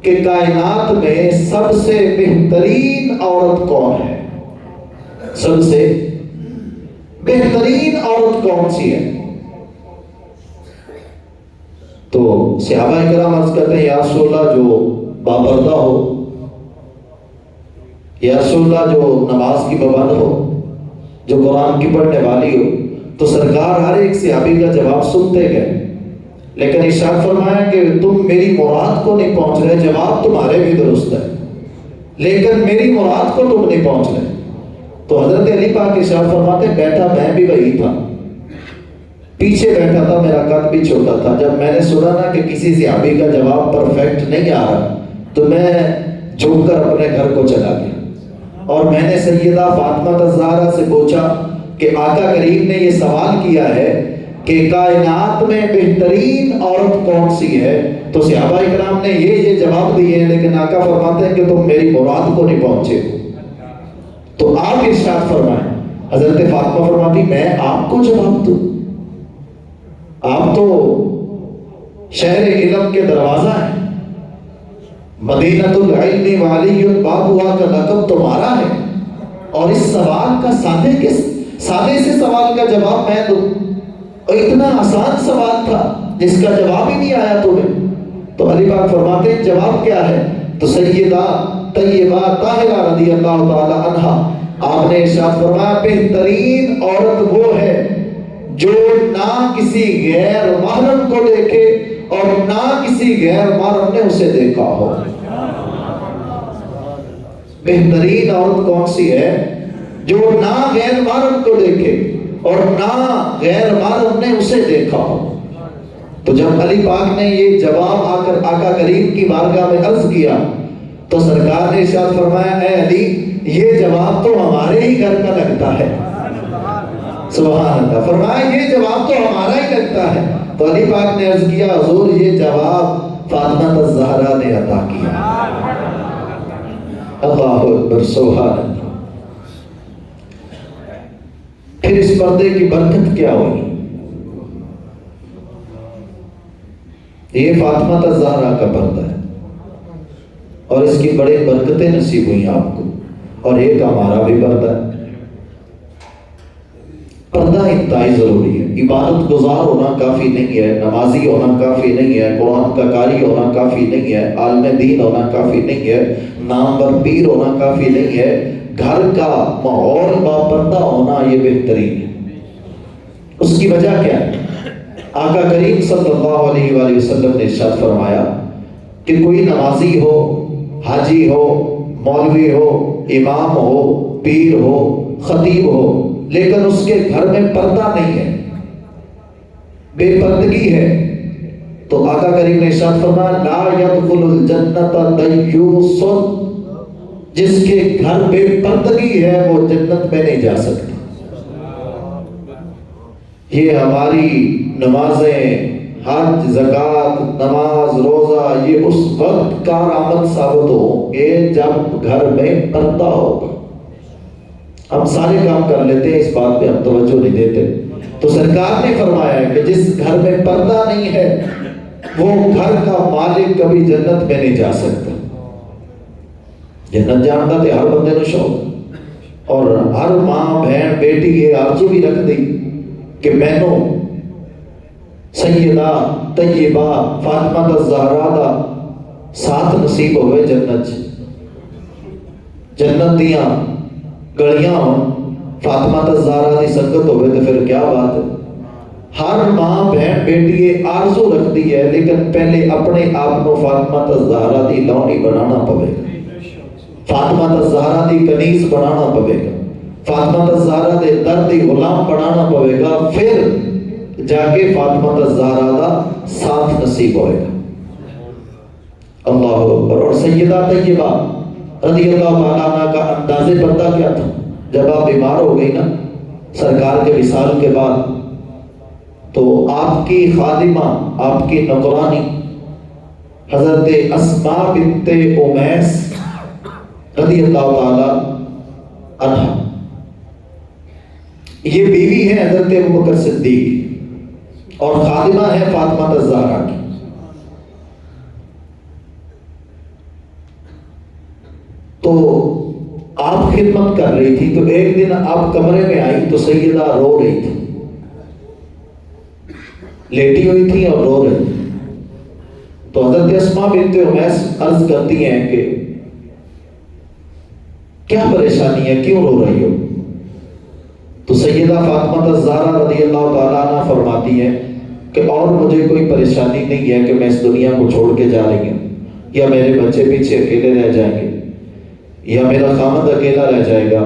کہ کائنات میں سب سے بہترین عورت کون ہے؟ سب سے بہترین عورت کون سی ہے؟ تو صحابہ کرام عرض کرتے ہیں یا رسول اللہ جو بابردہ ہو، یا رسول اللہ جو نماز کی پابند ہو، جو قرآن کی پڑھنے والی ہو. تو سرکار ہر ایک صحابی کا جواب سنتے گئے، لیکن ارشاد فرمایا کہ تم میری مراد کو نہیں پہنچ رہے. جواب تمہارے بھی درست ہے لیکن میری مراد کو تم نہیں پہنچ رہے. تو حضرت علی پاک ارشاد فرماتے بیٹھا میں بھی وہی تھا، پیچھے بیٹھا تھا، میرا قد بھی چھوٹا تھا. جب میں نے سنا نا کہ کسی صحابی کا جواب پرفیکٹ نہیں آ رہا تو میں جھک کر اپنے گھر کو چلا گیا اور میں نے سیدہ فاطمہ الزہرا سے پوچھا کہ آقا کریم نے یہ سوال کیا ہے کہ کائنات میں بہترین عورت کون سی ہے. تو صحابہ کرام نے یہ جواب دیے ہیں، لیکن آقا فرماتے ہیں کہ تم میری مراد کو نہیں پہنچے. تو آپ ارشاد فرمائیں. حضرت فاطمہ فرماتی میں آپ کو جواب دوں؟ آپ تو شہر علم کے دروازہ ہیں، مدینۃ العلم وعلی بابها کا لقب تمہارا ہے، اور اس سوال کا سادے سے سوال کا جواب میں دوں؟ اور اتنا آسان سوال تھا جس کا جواب ہی نہیں آیا تمہیں. تو علی پاک فرماتے ہیں جواب کیا ہے؟ تو سیدہ طیبہ طاہرہ رضی اللہ تعالی عنہا آپ نے ارشاد فرمایا بہترین عورت وہ ہے جو نہ کسی غیر محرم کو دیکھے اور نہ کسی غیر محرم نے اسے دیکھا ہو. بہترین عورت کون سی ہے؟ جو نہ غیر محرم کو دیکھے اور نہ غیر محرم نے اسے دیکھا ہو. تو جب علی پاک نے یہ جواب آ کر آقا کریم کی بارگاہ میں عرض کیا تو سرکار نے ارشاد فرمایا اے علی یہ جواب تو ہمارے ہی گھر کا لگتا ہے. سبحان اللہ. فرمایا یہ جواب تو ہمارا ہی لگتا ہے. تو علی پاک نے عرض کیا حضور یہ جواب فاطمہ الزہرا نے عطا کیا. اللہ اکبر سبحان اللہ. پھر اس پردے کی برکت کیا ہوئی؟ یہ فاطمہ الزہرا کا پردہ ہے اور اس کی بڑے برکتیں نصیب ہوئی آپ کو، اور ایک ہمارا بھی پردہ ہے. پردہ انتہائی ضروری ہے. عبادت گزار ہونا کافی نہیں ہے، نمازی ہونا کافی نہیں ہے، قرآن کا قاری ہونا کافی نہیں ہے، عالم دین ہونا کافی نہیں ہے، نامور پیر ہونا کافی نہیں ہے. گھر کا ماحول با پردہ ہونا یہ بہترین ہے. اس کی وجہ کیا ہے؟ آقا کریم صلی اللہ علیہ وآلہ وسلم نے ارشاد فرمایا کہ کوئی نمازی ہو، حاجی ہو، مولوی ہو، امام ہو، پیر ہو، خطیب ہو، لیکن اس کے گھر میں پردہ نہیں ہے، بے پردگی ہے، تو آقا کریم نے ارشاد فرمایا لا يدخل الجنت دیوس، جس کے گھر بے پردگی ہے وہ جنت میں نہیں جا سکتا. یہ ہماری نمازیں، حج، زکوٰۃ، نماز، روزہ یہ اس وقت کارآمد ثابت ہوں گے جب گھر میں پردہ ہوگا. ہم سارے کام کر لیتے ہیں، اس بات پہ ہم توجہ نہیں دیتے. تو سرکار نے فرمایا کہ جس گھر میں پردہ نہیں ہے وہ گھر کا مالک کبھی جنت میں نہیں جا سکتا. جنت جانتا تھے ہر بندے نے شوق، اور ہر ماں بہن بیٹی یہ آرزو بھی رکھ دی کہ مینوں سیدہ طیبہ فاطمہ الزہرا دا ساتھ نصیب ہوئے جنت. جنت دیاں گلیاں ہوں، فاطمہ الزہرا دی سنگت ہوئے تو پھر کیا بات ہے. ہر ماں بہن بیٹی یہ آرزو رکھتی ہے لیکن پہلے اپنے آپ کو فاطمہ الزہرا دی لونی بنانا پوے گا، فاطمہ الزہرا دی کنیز بنانا پوے گا، فاطمہ الزہرا دے درد دی غلام بنانا پوے گا، پھر جا کے فاطمہ الزہرا دا ساتھ نصیب ہوئے گا۔ اللہ اکبر۔ اور سیدہ طیبہ رضی اللہ تعالیٰ عنہ کا انداز پردہ کیا تھا؟ جب آپ بیمار ہو گئی نا سرکار کے وصال کے بعد، تو آپ کی خادمہ، آپ کی نوکرانی حضرت اسماء بنت امیس رضی اللہ تعالیٰ عنہ، یہ بیوی ہے حضرت ابوبکر صدیق اور خادمہ ہے فاطمہ الزہرا کی۔ تو آپ خدمت کر رہی تھی، تو ایک دن آپ کمرے میں آئی تو سیدہ رو رہی تھی، لیٹی ہوئی تھی اور رو رہی تھی۔ تو حضرت اسماء بنت امیس عرض کرتی ہیں کہ کیا پریشانی ہے، کیوں رو رہی ہو؟ تو سیدہ فاطمہ الزہرا رضی اللہ تعالیٰ عنہ فرماتی ہیں کہ اور مجھے کوئی پریشانی نہیں ہے کہ میں اس دنیا کو چھوڑ کے جا رہی ہوں، یا میرے بچے پیچھے اکیلے رہ جائیں گے، یا میرا خامد اکیلا رہ جائے گا،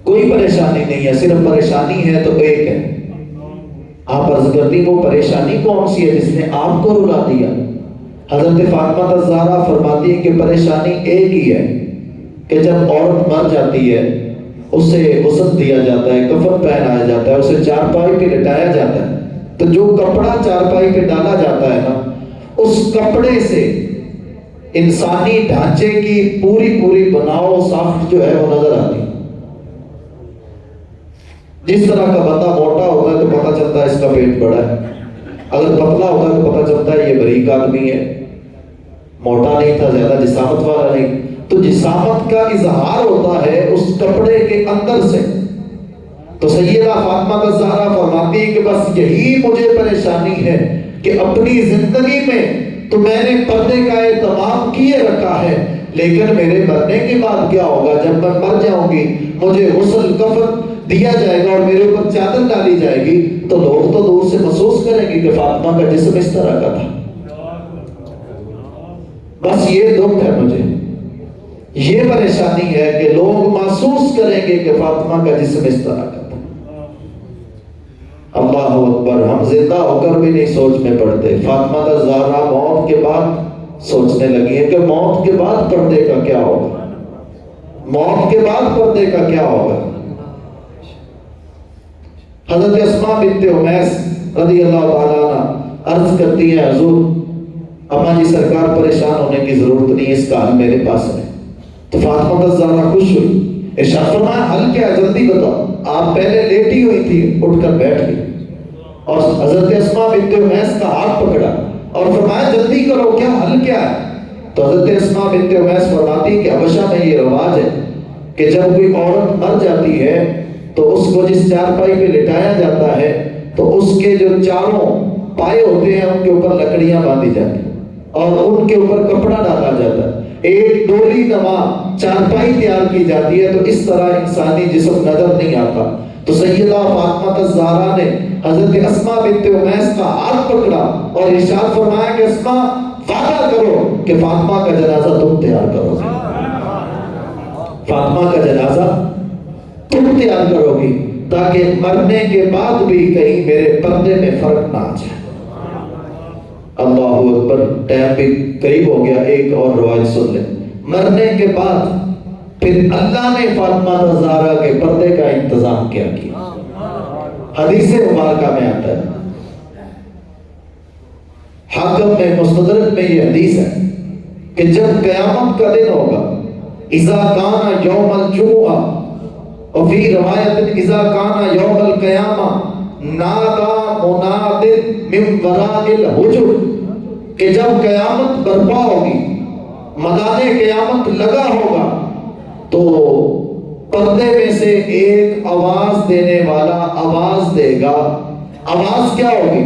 کوئی پریشانی نہیں ہے، صرف پریشانی ہے تو ایک ہے۔ آپ عرض کرتی وہ پریشانی کون سی ہے جس نے آپ کو رلا دیا؟ حضرت فاطمہ الزہرا فرماتی ہے کہ پریشانی ایک ہی ہے کہ جب عورت مر جاتی ہے اسے غسل دیا جاتا ہے، کفن پہنایا جاتا ہے، اسے چارپائی پہ لٹایا جاتا ہے، تو جو کپڑا چارپائی پہ ڈالا جاتا ہے نا، اس کپڑے سے انسانی ڈھانچے کی پوری بناؤ ساخت جو ہے وہ نظر آتی ہے۔ جس طرح کا بندہ موٹا ہوتا ہے تو پتہ چلتا ہے اس کا پیٹ بڑا ہے، اگر پتلا ہوتا ہے تو پتہ چلتا ہے یہ باریک آدمی ہے، موٹا نہیں تھا، زیادہ جسامت والا نہیں۔ تو جسامت کا اظہار ہوتا ہے اس کپڑے کے اندر سے۔ تو سیدہ فاطمہ الزہرا فرماتی ہے کہ بس یہی مجھے پریشانی ہے کہ اپنی زندگی میں تو میں نے پردے کا اہتمام کیے رکھا ہے، لیکن میرے مرنے کے بعد کیا ہوگا؟ جب میں مر جاؤں گی مجھے غسل کفن دیا جائے گا اور میرے اوپر چادر ڈالی جائے گی تو لوگ تو دور سے محسوس کریں گے کہ فاطمہ کا جسم اس طرح کا تھا۔ بس یہ دکھ ہے مجھے، یہ پریشانی ہے کہ لوگ محسوس کریں گے کہ فاطمہ کا جسم اس طرح کا تھا۔ اللہ اکبر۔ ہم زندہ ہو کر بھی نہیں سوچ میں پڑتے، فاطمہ الزہرا موت کے بعد سوچنے لگی ہے کہ موت کے بعد پردے کا کیا ہوگا، موت کے بعد پردے کا کیا ہوگا۔ حضرت اسماء بنت امیس رضی اللہ تعالیٰ عنہ عرض کرتی ہیں حضور اماں جی سرکار پریشان ہونے کی ضرورت نہیں، اس کا حل میرے پاس ہے۔ تو فاطمہ الزہرا خوش ہوئی، ارشاد فرمایا حل کیا ہے جلدی بتاؤ۔ آپ پہلے لیٹی ہوئی تھی، اٹھ کر بیٹھ گئی اور حضرت اسماء بنت امیس کا ہاتھ پکڑا اور فرمایا جلدی کرو، کیا حل کیا ہے؟ تو حضرت اسماء بنت امیس فرماتی کہ حبشہ میں یہ رواج ہے کہ جب کوئی عورت مر جاتی ہے تو اس کو جس چارپائی پہ لٹایا جاتا ہے تو اس کے جو چاروں پائے ہوتے ہیں ان کے اوپر لکڑیاں باندھی جاتی ہیں اور ان کے اوپر کپڑا ڈالا جاتا ہے، ایک ڈولی نما چارپائی تیار کی جاتی ہے، تو اس طرح انسانی جسم نظر نہیں آتا۔ تو سیدہ فاطمہ الزہرا نے حضرت اسماء بنت امیس کا ہاتھ پکڑا اور ارشاد فرمایا کہ اسماء وعدہ کرو کہ فاطمہ کا جنازہ تم تیار کرو گی، فاطمہ کا جنازہ تم تیار کرو گی تاکہ مرنے کے بعد بھی کہیں میرے پردے میں فرق نہ آ جائے۔ اللہ اکبر۔ ٹائم بھی قریب ہو گیا، ایک اور روایت سن لیں۔ مرنے کے بعد پھر اللہ نے فاطمہ الزہرا کے پردے کا انتظام کیا حدیث مبارکہ میں آتا ہے، حاکم میں مستدرک میں یہ حدیث ہے کہ جب قیامت کا دن ہوگا، اذا کان یوم الجمعہ، اور فی روایت اذا کان یوم القیامہ نادا مناد من وراء الحجر، کہ جب قیامت برپا ہوگی، میدان قیامت لگا ہوگا، تو پردے میں سے ایک آواز دینے والا آواز دے گا۔ آواز کیا ہوگی؟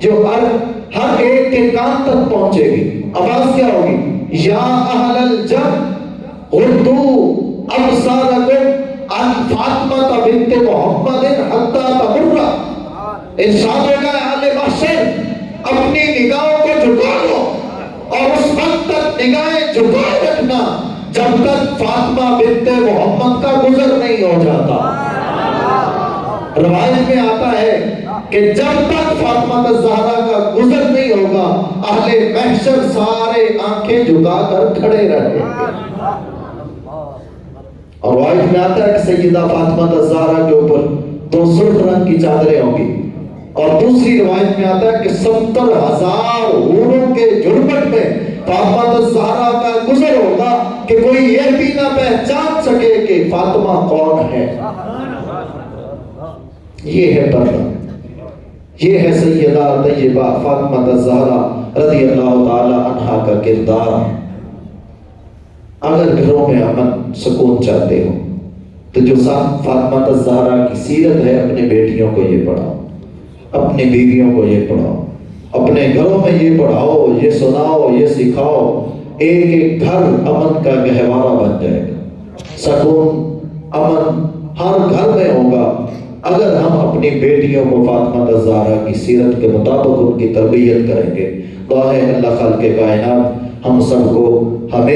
جو ہر ایک کے کان تک پہنچے گی۔ آواز کیا ہوگی؟ یا اہل الجنہ غضوا ابصارکم عن فاطمہ بنت محمد حتی تمر، ارشاد ہوگا اہل محشر اپنی نگاہوں کو جھکا لو اور اس وقت تک نگاہیں جھکائے رکھنا جب تک فاطمہ بنت محمد کا گزر نہیں ہو جاتا۔ روایت میں آتا ہے کہ جب تک فاطمہ الزہرا کا گزر نہیں ہوگا اہل محشر سارے آنکھیں جھکا کر کھڑے رہیں گے۔ اور روایت میں آتا ہے کہ سیدہ فاطمہ الزہرا کے اوپر 2 سرخ رنگ کی چادریں ہوں گی، اور دوسری روایت میں آتا ہے کہ 70,000 حوروں کے جھرمٹ میں فاطمہ الزہرا کا گزر ہوگا کہ کوئی یہ بھی نہ پہچان سکے کہ فاطمہ کون ہے۔ یہ ہے پردہ، یہ ہے سیدہ طیبہ فاطمہ الزہرا رضی اللہ تعالی عنہا کا کردار۔ اگر گھروں میں امن سکون چاہتے ہو تو جو فاطمہ الزہرا کی سیرت ہے اپنے بیٹیوں کو یہ پڑھاؤ، اپنی بیویوں کو یہ پڑھاؤ، اپنے گھروں میں یہ پڑھاؤ، یہ سناؤ، یہ سکھاؤ۔ ایک ایک گھر امن کا گہوارہ بن جائے گا، سکون امن ہر گھر میں ہوگا اگر ہم اپنی بیٹیوں کو فاطمہ الزہرا کی سیرت کے مطابق ان کی تربیت کریں گے۔ دعا ہے اللہ خالق کائنات ہم سب کو ہمیں